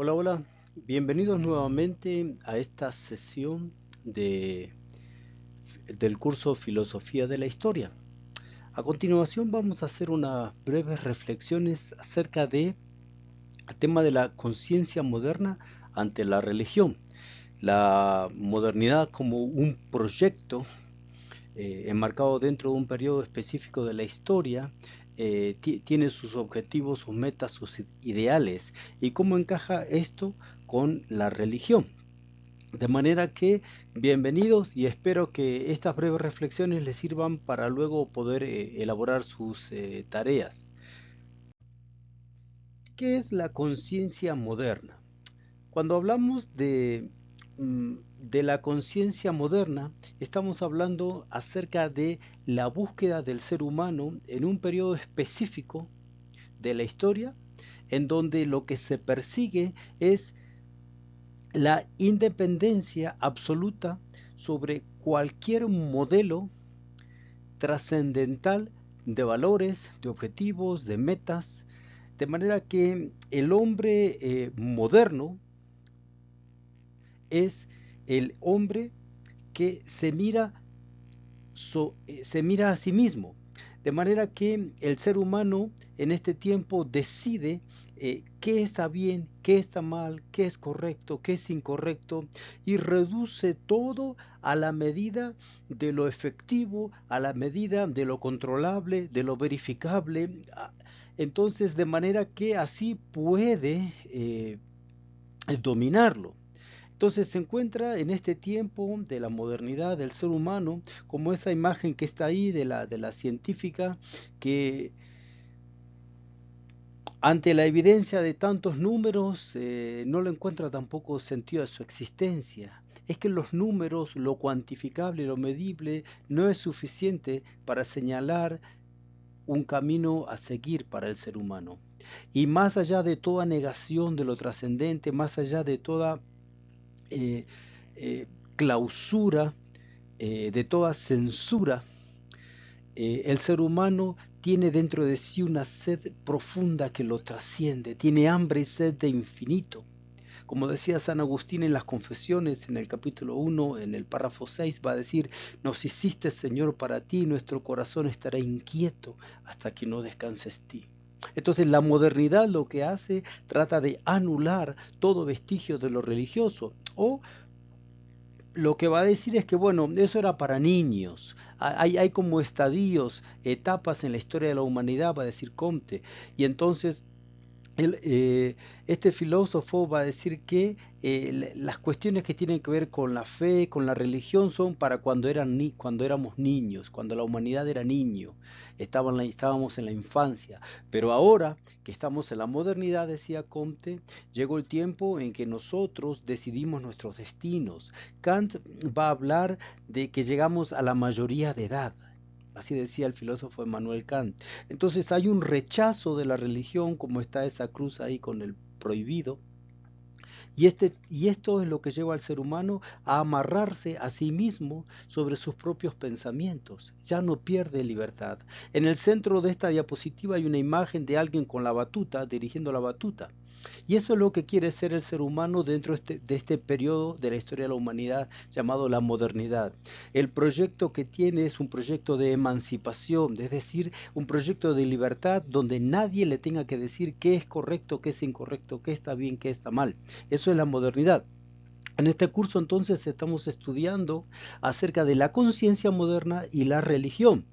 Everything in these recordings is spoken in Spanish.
Hola, hola, bienvenidos nuevamente a esta sesión de, del curso Filosofía de la Historia. A continuación vamos a hacer unas breves reflexiones acerca del tema de la conciencia moderna ante la religión. La modernidad como un proyecto enmarcado dentro de un periodo específico de la historia, tiene sus objetivos, sus metas, sus ideales y cómo encaja esto con la religión. De manera que bienvenidos y espero que estas breves reflexiones les sirvan para luego poder elaborar sus tareas. ¿Qué es la conciencia moderna? Cuando hablamos de la conciencia moderna, estamos hablando acerca de la búsqueda del ser humano en un periodo específico de la historia, en donde lo que se persigue es la independencia absoluta sobre cualquier modelo trascendental de valores, de objetivos, de metas, de manera que el hombre moderno es el hombre que se mira a sí mismo, de manera que el ser humano en este tiempo decide qué está bien, qué está mal, qué es correcto, qué es incorrecto, y reduce todo a la medida de lo efectivo, a la medida de lo controlable, de lo verificable. Entonces, de manera que así puede dominarlo. Entonces se encuentra en este tiempo de la modernidad del ser humano como esa imagen que está ahí de la científica que ante la evidencia de tantos números no le encuentra tampoco sentido a su existencia. Es que los números, lo cuantificable, lo medible, no es suficiente para señalar un camino a seguir para el ser humano. Y más allá de toda negación de lo trascendente, más allá de toda eh, eh, clausura, de toda censura, el ser humano tiene dentro de sí una sed profunda que lo trasciende, tiene hambre y sed de infinito. Como decía San Agustín en las Confesiones, en el capítulo 1, en el párrafo 6, va a decir, nos hiciste Señor para ti, nuestro corazón estará inquieto hasta que no descanses ti. Entonces la modernidad lo que hace, trata de anular todo vestigio de lo religioso, o lo que va a decir es que, bueno, eso era para niños. Hay como estadios, etapas en la historia de la humanidad, va a decir Comte. Y entonces él, este filósofo va a decir que las cuestiones que tienen que ver con la fe, con la religión, son para cuando éramos niños, cuando la humanidad era niño, estábamos en la infancia. Pero ahora que estamos en la modernidad, decía Comte, llegó el tiempo en que nosotros decidimos nuestros destinos. Kant va a hablar de que llegamos a la mayoría de edad. Así decía el filósofo Emmanuel Kant. Entonces hay un rechazo de la religión, como está esa cruz ahí con el prohibido, y esto es lo que lleva al ser humano a amarrarse a sí mismo sobre sus propios pensamientos. Ya no pierde libertad. En el centro de esta diapositiva hay una imagen de alguien con la batuta, dirigiendo la batuta. Y eso es lo que quiere ser el ser humano dentro de este periodo de la historia de la humanidad llamado la modernidad. El proyecto que tiene es un proyecto de emancipación, es decir, un proyecto de libertad donde nadie le tenga que decir qué es correcto, qué es incorrecto, qué está bien, qué está mal. Eso es la modernidad. En este curso entonces estamos estudiando acerca de la conciencia moderna y la religión.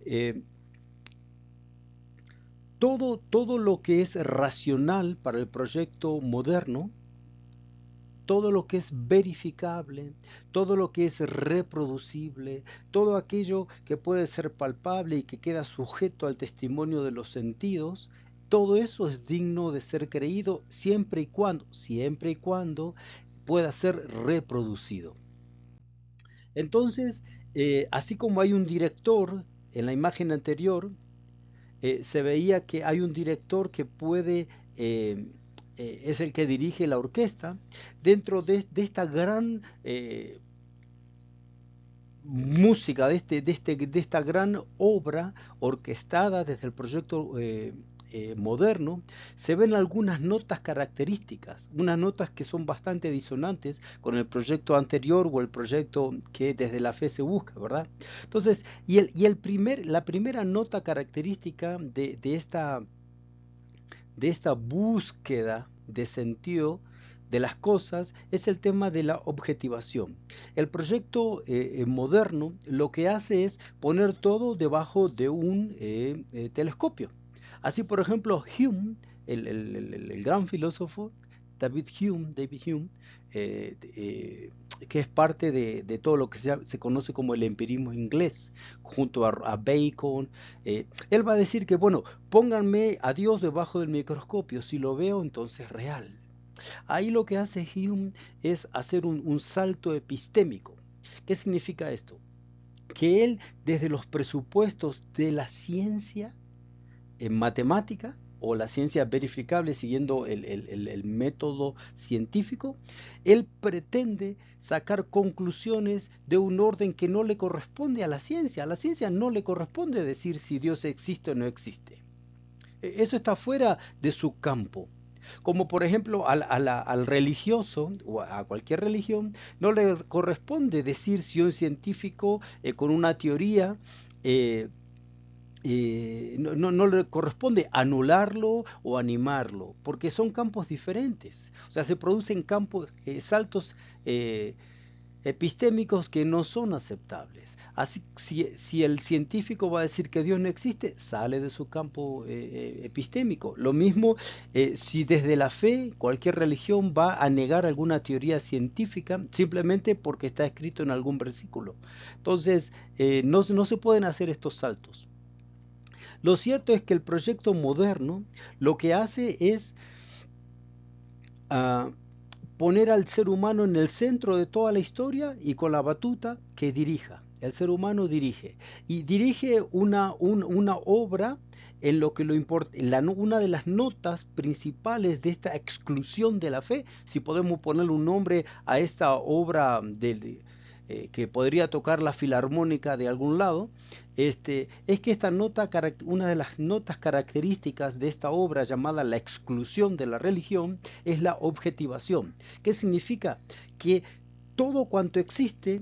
Eh, todo lo que es racional para el proyecto moderno, todo lo que es verificable, todo lo que es reproducible, todo aquello que puede ser palpable y que queda sujeto al testimonio de los sentidos, todo eso es digno de ser creído siempre y cuando pueda ser reproducido. Entonces, así como hay un director en la imagen anterior, se veía que hay un director que puede, es el que dirige la orquesta, dentro de esta gran música, de esta gran obra orquestada desde el proyecto moderno, se ven algunas notas características, unas notas que son bastante disonantes con el proyecto anterior o el proyecto que desde la fe se busca, ¿verdad? Entonces, la primera nota característica de esta búsqueda de sentido de las cosas es el tema de la objetivación. El proyecto moderno lo que hace es poner todo debajo de un telescopio. Así, por ejemplo, Hume, el gran filósofo David Hume, eh, eh, que es parte de todo lo que se conoce como el empirismo inglés, junto a Bacon. Él va a decir que, bueno, pónganme a Dios debajo del microscopio, si lo veo, entonces es real. Ahí lo que hace Hume es hacer un salto epistémico. ¿Qué significa esto? Que él, desde los presupuestos de la ciencia en matemática, o la ciencia verificable siguiendo el método científico, él pretende sacar conclusiones de un orden que no le corresponde a la ciencia. A la ciencia no le corresponde decir si Dios existe o no existe. Eso está fuera de su campo. Como por ejemplo al religioso o a cualquier religión no le corresponde decir si un científico con una teoría no le corresponde anularlo o animarlo, porque son campos diferentes. O sea, se producen campos, saltos epistémicos que no son aceptables. Así, si el científico va a decir que Dios no existe, sale de su campo epistémico. Lo mismo si desde la fe cualquier religión va a negar alguna teoría científica simplemente porque está escrito en algún versículo. Entonces, no se pueden hacer estos saltos. Lo cierto es que el proyecto moderno lo que hace es uh, poner al ser humano en el centro de toda la historia y con la batuta que dirija. El ser humano dirige y dirige una obra en lo que una de las notas principales de esta exclusión de la fe, si podemos ponerle un nombre a esta obra que podría tocar la filarmónica de algún lado, es que una de las notas características de esta obra llamada La exclusión de la religión es la objetivación. ¿Qué significa? Que todo cuanto existe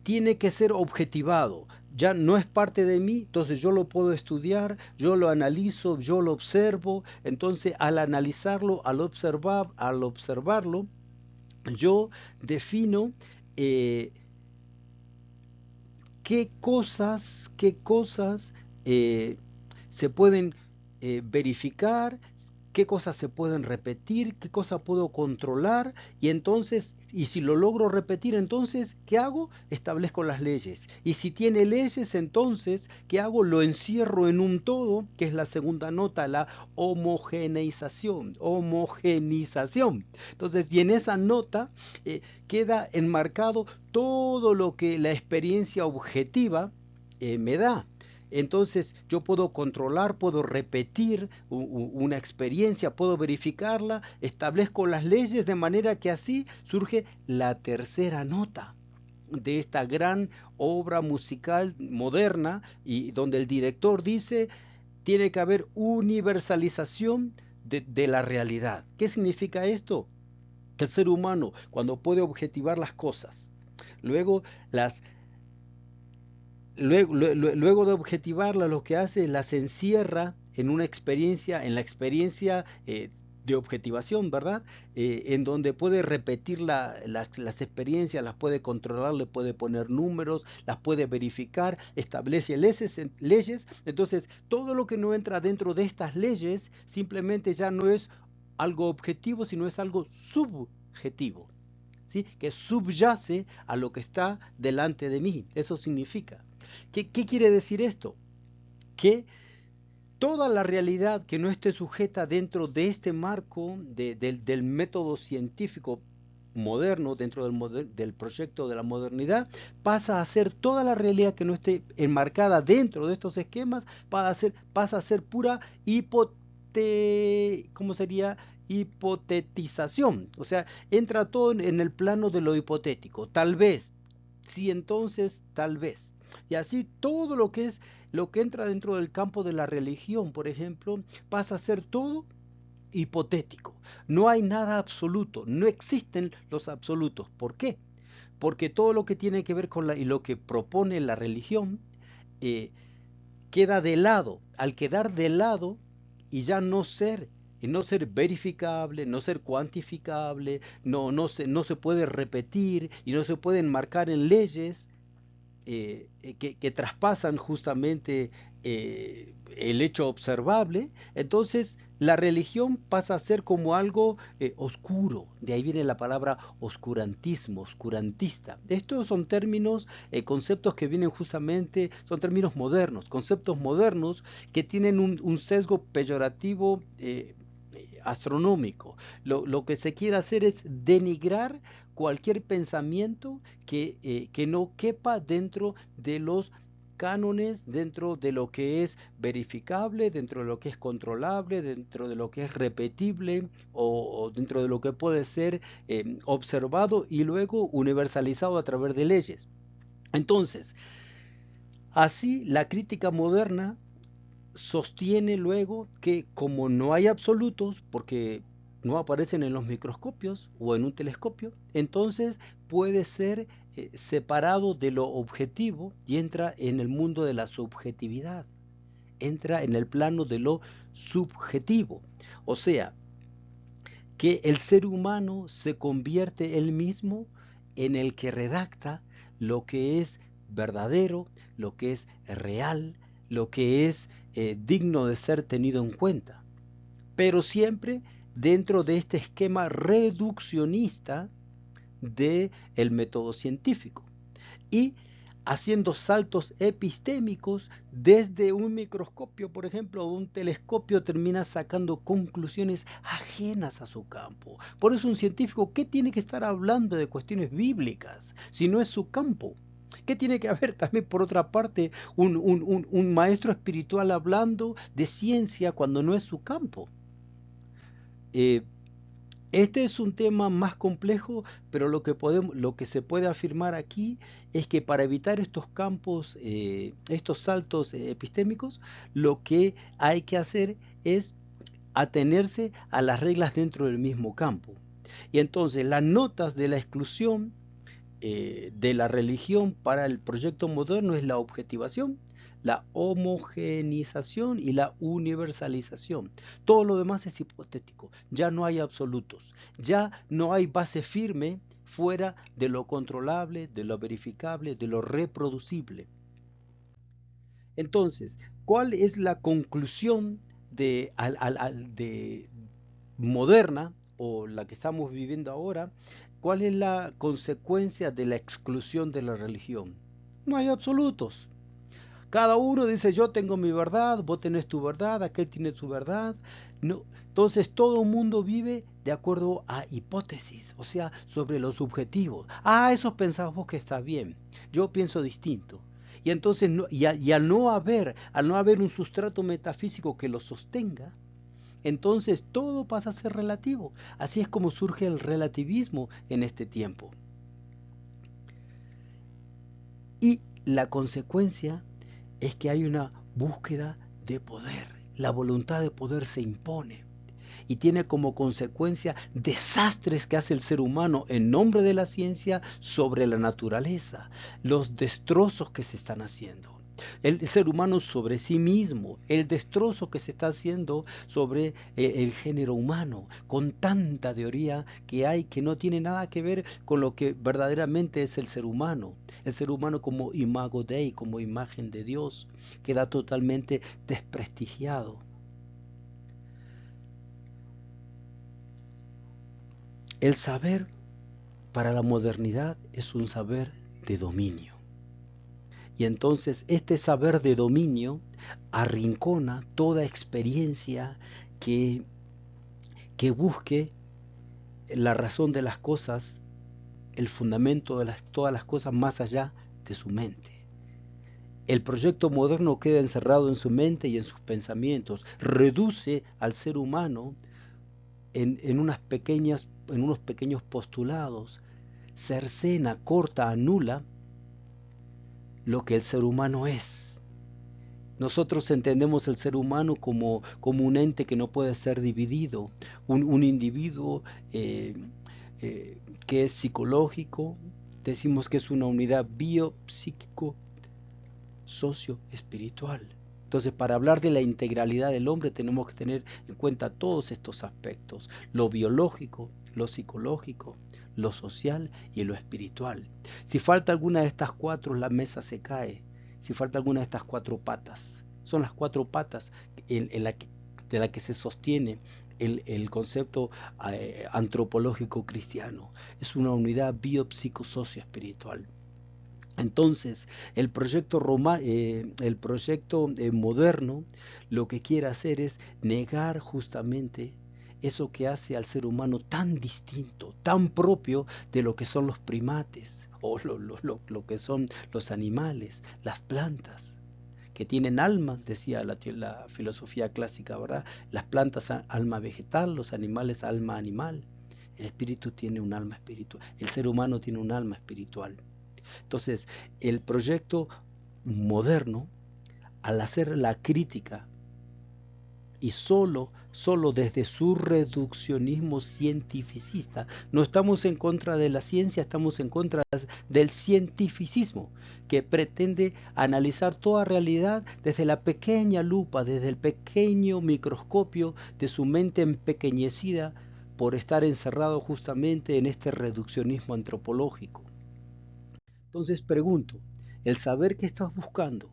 tiene que ser objetivado. Ya no es parte de mí, entonces yo lo puedo estudiar, yo lo analizo, yo lo observo. Entonces al analizarlo, al observarlo, yo defino eh, qué cosas se pueden verificar, qué cosas se pueden repetir, qué cosas puedo controlar, y entonces, y si lo logro repetir, entonces, ¿qué hago? Establezco las leyes. Y si tiene leyes, entonces, ¿qué hago? Lo encierro en un todo, que es la segunda nota, la homogenización. Entonces, y en esa nota queda enmarcado todo lo que la experiencia objetiva me da. Entonces yo puedo controlar, puedo repetir una experiencia, puedo verificarla, establezco las leyes de manera que así surge la tercera nota de esta gran obra musical moderna y donde el director dice tiene que haber universalización de la realidad. ¿Qué significa esto? Que el ser humano, cuando puede objetivar las cosas, luego las luego de objetivarlas, lo que hace es las encierra en una experiencia, en la experiencia de objetivación, ¿verdad? En donde puede repetir las experiencias, las puede controlar, le puede poner números, las puede verificar, establece leyes. Entonces, todo lo que no entra dentro de estas leyes simplemente ya no es algo objetivo, sino es algo subjetivo, ¿sí? Que subyace a lo que está delante de mí. Eso significa. ¿Qué quiere decir esto? Que toda la realidad que no esté sujeta dentro de este marco del método científico moderno, dentro del proyecto de la modernidad, pasa a ser toda la realidad que no esté enmarcada dentro de estos esquemas, pasa a ser pura ¿cómo sería? Hipotetización. O sea, entra todo en el plano de lo hipotético. Tal vez, si entonces, tal vez. Y así todo lo que entra dentro del campo de la religión, por ejemplo, pasa a ser todo hipotético. No hay nada absoluto, no existen los absolutos. ¿Por qué? Porque todo lo que tiene que ver con y lo que propone la religión eh, queda de lado. Al quedar de lado y ya no ser verificable, no ser cuantificable, no se puede repetir y no se pueden marcar en leyes, que traspasan justamente el hecho observable, entonces la religión pasa a ser como algo oscuro. De ahí viene la palabra oscurantismo, oscurantista. Estos son términos, conceptos que vienen justamente, son términos modernos, conceptos modernos que tienen un sesgo peyorativo astronómico. Lo que se quiere hacer es denigrar cualquier pensamiento que no quepa dentro de los cánones, dentro de lo que es verificable, dentro de lo que es controlable, dentro de lo que es repetible o dentro de lo que puede ser observado y luego universalizado a través de leyes. Entonces, así la crítica moderna sostiene luego que como no hay absolutos, porque no aparecen en los microscopios o en un telescopio, entonces puede ser separado de lo objetivo y entra en el mundo de la subjetividad, entra en el plano de lo subjetivo. O sea, que el ser humano se convierte él mismo en el que redacta lo que es verdadero, lo que es real, lo que es digno de ser tenido en cuenta, pero siempre dentro de este esquema reduccionista del método científico y haciendo saltos epistémicos desde un microscopio, por ejemplo, o un telescopio, termina sacando conclusiones ajenas a su campo. Por eso un científico, ¿qué tiene que estar hablando de cuestiones bíblicas si no es su campo? ¿Qué tiene que haber también, por otra parte, un maestro espiritual hablando de ciencia cuando no es su campo? Eh, Este es un tema más complejo, pero lo que se puede afirmar aquí es que para evitar estos campos, estos saltos epistémicos, lo que hay que hacer es atenerse a las reglas dentro del mismo campo. Y entonces las notas de la exclusión de la religión para el proyecto moderno es la objetivación, la homogenización y la universalización. Todo lo demás es hipotético, ya no hay absolutos, ya no hay base firme fuera de lo controlable, de lo verificable, de lo reproducible. Entonces, ¿cuál es la conclusión de moderna o la que estamos viviendo ahora? ¿Cuál es la consecuencia de la exclusión de la religión? No hay absolutos. Cada uno dice yo tengo mi verdad, vos tenés tu verdad, aquel tiene su verdad. No, entonces todo el mundo vive de acuerdo a hipótesis, o sea, sobre los subjetivos. Ah, eso pensás vos que está bien. Yo pienso distinto. Y entonces y al no haber un sustrato metafísico que lo sostenga, entonces todo pasa a ser relativo. Así es como surge el relativismo en este tiempo. Y la consecuencia es que hay una búsqueda de poder. La voluntad de poder se impone y tiene como consecuencia desastres que hace el ser humano en nombre de la ciencia sobre la naturaleza, los destrozos que se están haciendo. El ser humano sobre sí mismo, el destrozo que se está haciendo sobre el género humano, con tanta teoría que hay que no tiene nada que ver con lo que verdaderamente es el ser humano como imago Dei, como imagen de Dios, queda totalmente desprestigiado. El saber para la modernidad es un saber de dominio. Y entonces este saber de dominio arrincona toda experiencia que, que busque la razón de las cosas, el fundamento de todas las cosas más allá de su mente. El proyecto moderno queda encerrado en su mente y en sus pensamientos, reduce al ser humano en unos pequeños postulados, cercena, corta, anula lo que el ser humano es. Nosotros entendemos el ser humano como un ente que no puede ser dividido, un individuo que es psicológico, decimos que es una unidad biopsíquico, socio-espiritual. Entonces, para hablar de la integralidad del hombre tenemos que tener en cuenta todos estos aspectos, lo biológico, lo psicológico, lo social y lo espiritual. Si falta alguna de estas cuatro, la mesa se cae. Si falta alguna de estas cuatro patas, son las cuatro patas de la que se sostiene el concepto antropológico cristiano. Es una unidad biopsicosocio-espiritual. Entonces, el proyecto moderno lo que quiere hacer es negar justamente eso que hace al ser humano tan distinto, tan propio de lo que son los primates o lo que son los animales, las plantas, que tienen alma, decía la filosofía clásica, ¿verdad? Las plantas alma vegetal, los animales alma animal. El espíritu tiene un alma espiritual, el ser humano tiene un alma espiritual. Entonces, el proyecto moderno, al hacer la crítica y solo desde su reduccionismo cientificista, no estamos en contra de la ciencia, estamos en contra del cientificismo, que pretende analizar toda realidad desde la pequeña lupa, desde el pequeño microscopio de su mente empequeñecida por estar encerrado justamente en este reduccionismo antropológico. Entonces pregunto, ¿el saber que estás buscando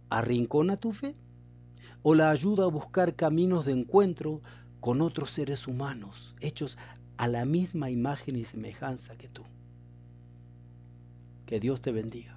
arrincona tu fe o la ayuda a buscar caminos de encuentro con otros seres humanos hechos a la misma imagen y semejanza que tú? Que Dios te bendiga.